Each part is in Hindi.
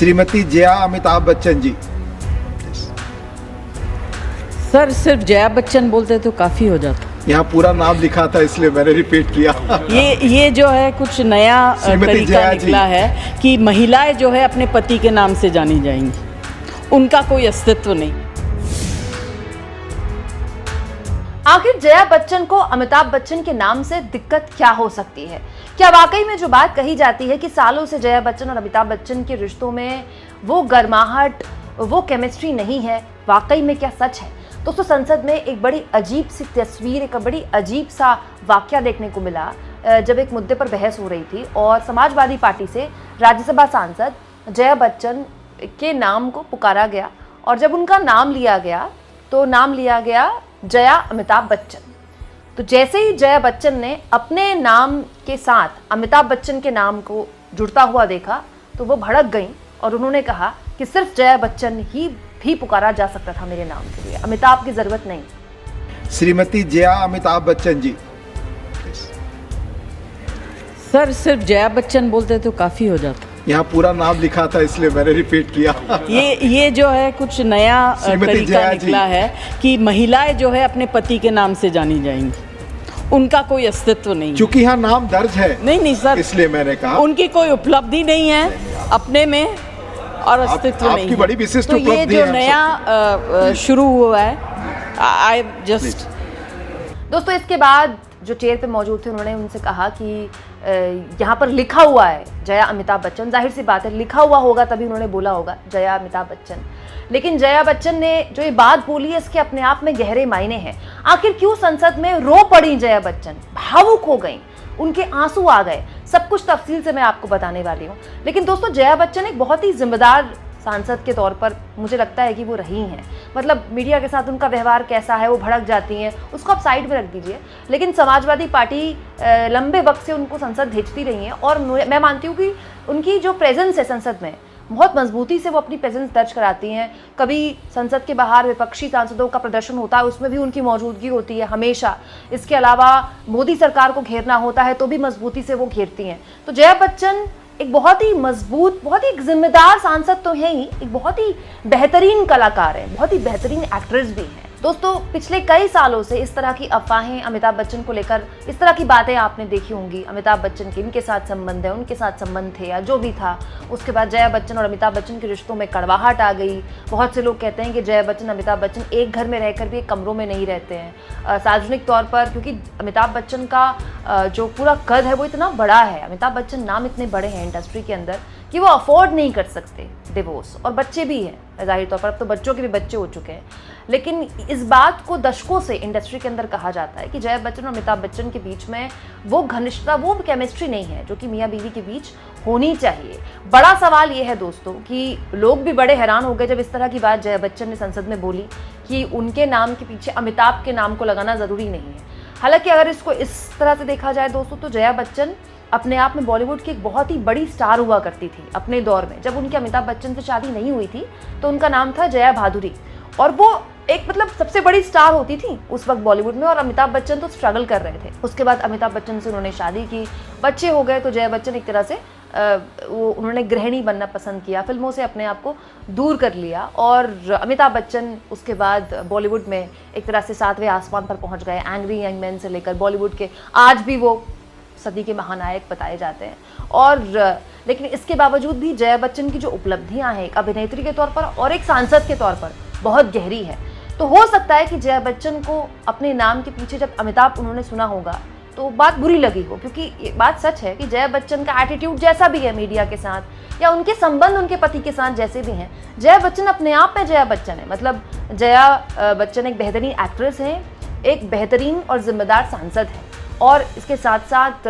श्रीमती जया अमिताभ बच्चन जी। सर सिर्फ जया बच्चन बोलते तो काफ़ी हो जाता। यहाँ पूरा नाम लिखा था इसलिए मैंने रिपीट किया। ये जो है कुछ नया श्रीमती तरीका जया जी। निकला है कि महिलाएं जो है अपने पति के नाम से जानी जाएंगी, उनका कोई अस्तित्व नहीं। आखिर जया बच्चन को अमिताभ बच्चन के नाम से दिक्कत क्या हो सकती है? क्या वाकई में जो बात कही जाती है कि सालों से जया बच्चन और अमिताभ बच्चन के रिश्तों में वो गर्माहट, वो केमिस्ट्री नहीं है, वाकई में क्या सच है? दोस्तों, संसद में एक बड़ी अजीब सी तस्वीर, एक बड़ी अजीब सा वाकया देखने को मिला जब एक मुद्दे पर बहस हो रही थी और समाजवादी पार्टी से राज्यसभा सांसद जया बच्चन के नाम को पुकारा गया और जब उनका नाम लिया गया तो नाम लिया गया जया अमिताभ बच्चन। तो जैसे ही जया बच्चन ने अपने नाम के साथ अमिताभ बच्चन के नाम को जुड़ता हुआ देखा तो वो भड़क गईं और उन्होंने कहा कि सिर्फ जया बच्चन ही भी पुकारा जा सकता था मेरे नाम के लिए, अमिताभ की जरूरत नहीं। श्रीमती जया अमिताभ बच्चन जी। सर सिर्फ जया बच्चन बोलते तो काफ़ी हो जाता। यहाँ पूरा नाम लिखा था इसलिए मैंने रिपीट किया। ये जो है कुछ नया श्रीमती तरीका जया जी। निकला है कि महिलाएं जो है अपने पति के नाम से जानी जाएंगी, उनका कोई अस्तित्व नहीं। चूंकि यहाँ नाम दर्ज है नहीं सर, इसलिए मैंने कहा उनकी कोई उपलब्धि नहीं है अपने में और अस्तित्व नहीं आपकी है। बड़ी विशिष्ट तो ये उपलब्धि जो है नया शुरू हुआ है, आई जस्ट। दोस्तों, इसके बाद जो चेयर पे मौजूद थे उन्होंने उनसे कहा कि यहाँ पर लिखा हुआ है जया अमिताभ बच्चन, जाहिर सी बात है लिखा हुआ होगा तभी उन्होंने बोला होगा जया अमिताभ बच्चन। लेकिन जया बच्चन ने जो ये बात बोली है इसके अपने आप में गहरे मायने हैं। आखिर क्यों संसद में रो पड़ी जया बच्चन, भावुक हो गई, उनके आंसू आ गए, सब कुछ तफसील से मैं आपको बताने वाली हूँ। लेकिन दोस्तों, जया बच्चन एक बहुत ही जिम्मेदार सांसद के तौर पर मुझे लगता है कि वो रही हैं। मतलब मीडिया के साथ उनका व्यवहार कैसा है, वो भड़क जाती हैं, उसको आप साइड में रख दीजिए। लेकिन समाजवादी पार्टी लंबे वक्त से उनको संसद भेजती रही है और मैं मानती हूँ कि उनकी जो प्रेजेंस है संसद में, बहुत मजबूती से वो अपनी प्रेजेंस दर्ज कराती हैं। कभी संसद के बाहर विपक्षी सांसदों का प्रदर्शन होता है, उसमें भी उनकी मौजूदगी होती है हमेशा। इसके अलावा मोदी सरकार को घेरना होता है तो भी मजबूती से वो घेरती हैं। तो जया बच्चन एक बहुत ही मजबूत, बहुत ही जिम्मेदार सांसद तो है ही, एक बहुत ही बेहतरीन कलाकार है, बहुत ही बेहतरीन एक्ट्रेस भी है। दोस्तों, पिछले कई सालों से इस तरह की अफवाहें अमिताभ बच्चन को लेकर, इस तरह की बातें आपने देखी होंगी। अमिताभ बच्चन के इनके साथ संबंध है, उनके साथ संबंध थे या जो भी था। उसके बाद जया बच्चन और अमिताभ बच्चन के रिश्तों में कड़वाहट आ गई। बहुत से लोग कहते हैं कि जया बच्चन अमिताभ बच्चन एक घर में रहकर भी एक कमरों में नहीं रहते हैं सार्वजनिक तौर पर, क्योंकि अमिताभ बच्चन का जो पूरा कद है वो इतना बड़ा है, अमिताभ बच्चन नाम इतने बड़े हैं इंडस्ट्री के अंदर कि वो अफोर्ड नहीं कर सकते डिवोर्स, और बच्चे भी हैं जाहिर तौर पर, अब तो बच्चों के भी बच्चे हो चुके हैं। लेकिन इस बात को दशकों से इंडस्ट्री के अंदर कहा जाता है कि जया बच्चन और अमिताभ बच्चन के बीच में वो घनिष्ठता, वो केमिस्ट्री नहीं है जो कि मियाँ बीवी के बीच होनी चाहिए। बड़ा सवाल ये है दोस्तों कि लोग भी बड़े हैरान हो गए जब इस तरह की बात जया बच्चन ने संसद में बोली कि उनके नाम के पीछे अमिताभ के नाम को लगाना ज़रूरी नहीं है। हालांकि अगर इसको इस तरह से देखा जाए दोस्तों, तो जया बच्चन अपने आप में बॉलीवुड की एक बहुत ही बड़ी स्टार हुआ करती थी अपने दौर में। जब उनकी अमिताभ बच्चन से शादी नहीं हुई थी तो उनका नाम था जया भादुरी, और वो एक मतलब सबसे बड़ी स्टार होती थी उस वक्त बॉलीवुड में, और अमिताभ बच्चन तो स्ट्रगल कर रहे थे। उसके बाद अमिताभ बच्चन से उन्होंने शादी की, बच्चे हो गए, तो जया बच्चन एक तरह से उन्होंने गृहिणी बनना पसंद किया, फिल्मों से अपने आप को दूर कर लिया, और अमिताभ बच्चन उसके बाद बॉलीवुड में एक तरह से 7वें आसमान पर पहुंच गए। एंग्री यंग मैन से लेकर बॉलीवुड के आज भी वो सदी के महानायक बताए जाते हैं। और लेकिन इसके बावजूद भी जया बच्चन की जो उपलब्धियां हैं एक अभिनेत्री के तौर पर और एक सांसद के तौर पर बहुत गहरी है। तो हो सकता है कि जया बच्चन को अपने नाम के पीछे जब अमिताभ उन्होंने सुना होगा तो बात बुरी लगी हो, क्योंकि ये बात सच है कि जया बच्चन का एटीट्यूड जैसा भी है मीडिया के साथ या उनके संबंध उनके पति के साथ जैसे भी हैं, जया बच्चन अपने आप में जया बच्चन है। मतलब जया बच्चन एक बेहतरीन एक्ट्रेस हैं, एक बेहतरीन और जिम्मेदार सांसद है, और इसके साथ साथ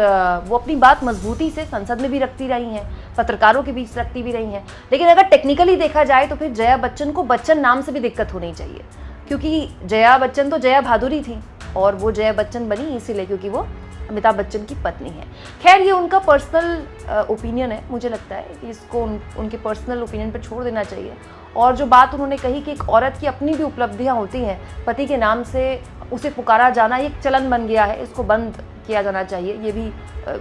वो अपनी बात मजबूती से संसद में भी रखती रही हैं, पत्रकारों के बीच रखती भी रही हैं। लेकिन अगर टेक्निकली देखा जाए तो फिर जया बच्चन को बच्चन नाम से भी दिक्कत होनी चाहिए, क्योंकि जया बच्चन तो जया भादुरी थी और वो जया बच्चन बनी इसीलिए क्योंकि वो अमिताभ बच्चन की पत्नी है। खैर, ये उनका पर्सनल ओपिनियन है, मुझे लगता है कि इसको उनके पर्सनल ओपिनियन पर छोड़ देना चाहिए। और जो बात उन्होंने कही कि एक औरत की अपनी भी उपलब्धियां होती हैं, पति के नाम से उसे पुकारा जाना ये एक चलन बन गया है, इसको बंद किया जाना चाहिए, ये भी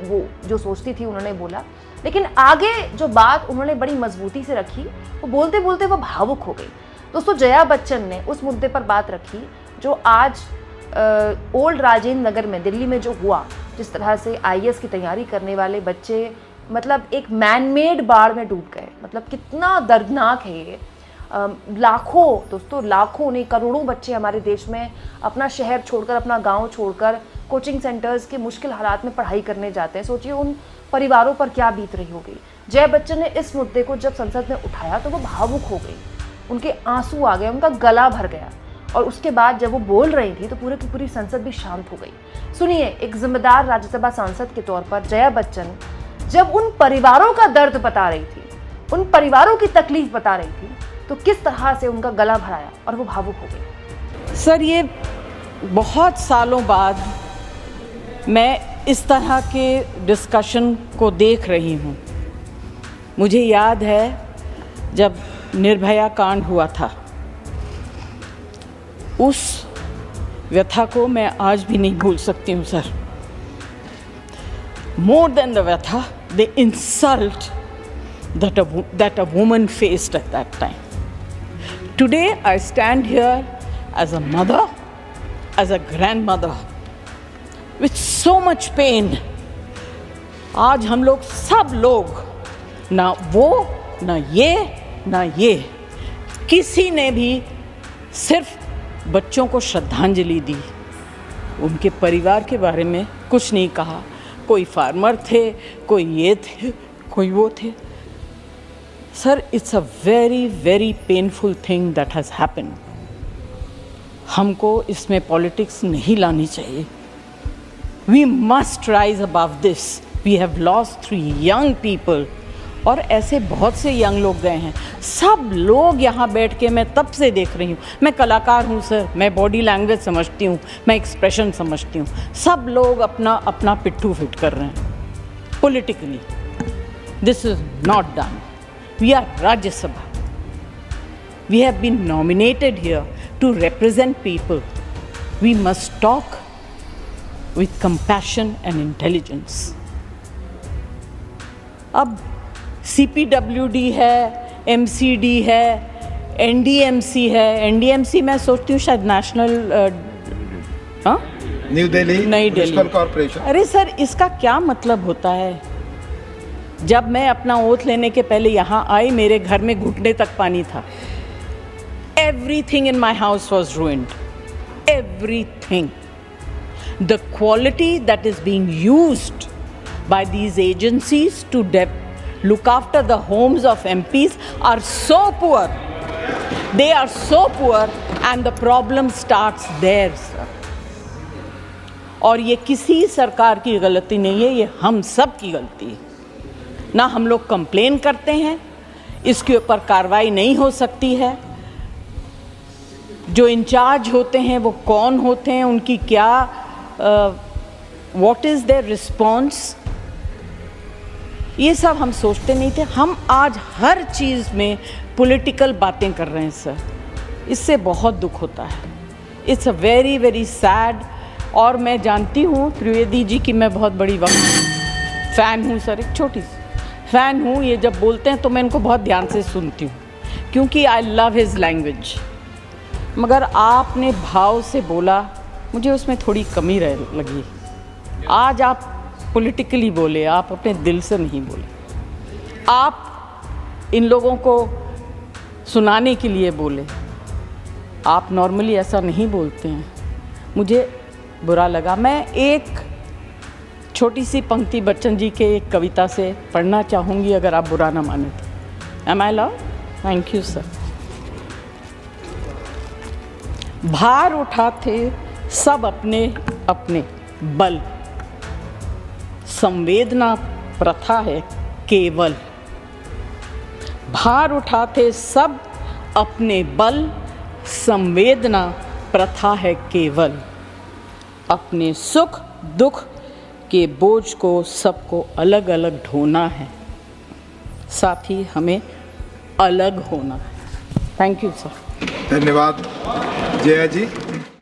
वो जो सोचती थी उन्होंने बोला। लेकिन आगे जो बात उन्होंने बड़ी मजबूती से रखी, वो बोलते बोलते वो भावुक हो गई। दोस्तों, जया बच्चन ने उस मुद्दे पर बात रखी जो आज ओल्ड राजेंद्र नगर में दिल्ली में जो हुआ, जिस तरह से आईएएस की तैयारी करने वाले बच्चे मतलब एक मैनमेड बाढ़ में डूब गए। मतलब कितना दर्दनाक है ये। लाखों, दोस्तों लाखों नहीं करोड़ों बच्चे हमारे देश में अपना शहर छोड़कर, अपना गांव छोड़कर कोचिंग सेंटर्स के मुश्किल हालात में पढ़ाई करने जाते हैं। सोचिए उन परिवारों पर क्या बीत रही होगी। जया बच्चन ने इस मुद्दे को जब संसद में उठाया तो वो भावुक हो गई, उनके आंसू आ गए, उनका गला भर गया। और उसके बाद जब वो बोल रही थी तो पूरे की पूरी संसद भी शांत हो गई। सुनिए, एक जिम्मेदार राज्यसभा सांसद के तौर पर जया बच्चन जब उन परिवारों का दर्द बता रही थी, उन परिवारों की तकलीफ बता रही थी, तो किस तरह से उनका गला भराया और वो भावुक हो गई। सर, ये बहुत सालों बाद मैं इस तरह के डिस्कशन को देख रही हूँ। मुझे याद है जब निर्भया कांड हुआ था, उस व्यथा को मैं आज भी नहीं भूल सकती हूँ सर। More than the व्यथा, the insult that a woman faced at that time. Today I stand here as a mother, as a grandmother, with so much pain. आज हम लोग सब लोग, ना वो ना ये, किसी ने भी सिर्फ बच्चों को श्रद्धांजलि दी, उनके परिवार के बारे में कुछ नहीं कहा। कोई फार्मर थे, कोई ये थे, कोई वो थे। Sir, it's a very very painful thing that has happened. हमको इसमें पॉलिटिक्स नहीं लानी चाहिए। We must rise above this. We have lost 3 young people, और ऐसे बहुत से यंग लोग गए हैं। सब लोग यहाँ बैठ के मैं तब से देख रही हूँ। मैं कलाकार हूँ सर, मैं बॉडी लैंग्वेज समझती हूँ, मैं एक्सप्रेशन समझती हूँ। सब लोग अपना अपना पिट्ठू फिट कर रहे हैं politically. This is not done. We are Rajya Sabha. We have been nominated here to represent people. We must talk with compassion and intelligence. अब CPWD है, MCD है, NDMC है। NDMC मैं सोचती हूँ शायद national new Delhi municipal corporation. अरे सर, इसका क्या मतलब होता है? जब मैं अपना ओथ लेने के पहले यहाँ आई, मेरे घर में घुटने तक पानी था। Everything in my house was ruined. Everything. The quality that is being used by these agencies to look after the homes of MPs are so poor. They are so poor and the problem starts there, sir. और ये किसी सरकार की गलती नहीं है, ये हम सब की गलती है। ना हम लोग कंप्लेन करते हैं, इसके ऊपर कार्रवाई नहीं हो सकती है। जो इंचार्ज होते हैं वो कौन होते हैं, उनकी क्या व्हाट इज़ देयर रिस्पॉन्स, ये सब हम सोचते नहीं थे। हम आज हर चीज़ में पॉलिटिकल बातें कर रहे हैं सर। इससे बहुत दुख होता है। It's a very very sad. और मैं जानती हूँ त्रिवेदी जी की मैं बहुत बड़ी फ़ैन हूँ सर, एक छोटी सी फ़ैन हूँ। ये जब बोलते हैं तो मैं इनको बहुत ध्यान से सुनती हूँ, क्योंकि आई लव हिज लैंग्वेज। मगर आपने भाव से बोला, मुझे उसमें थोड़ी कमी लगी। आज आप पॉलिटिकली बोले, आप अपने दिल से नहीं बोले। आप इन लोगों को सुनाने के लिए बोले। आप नॉर्मली ऐसा नहीं बोलते हैं। मुझे बुरा लगा। मैं एक छोटी सी पंक्ति बच्चन जी के एक कविता से पढ़ना चाहूँगी, अगर आप बुरा ना माने तो। Am I love? Thank you sir. भार उठाते सब अपने अपने बल, संवेदना प्रथा है केवल। भार उठाते सब अपने बल, संवेदना प्रथा है केवल। अपने सुख दुख के बोझ को सबको अलग अलग ढोना है, साथ ही हमें अलग होना है। Thank you sir. धन्यवाद जया जी।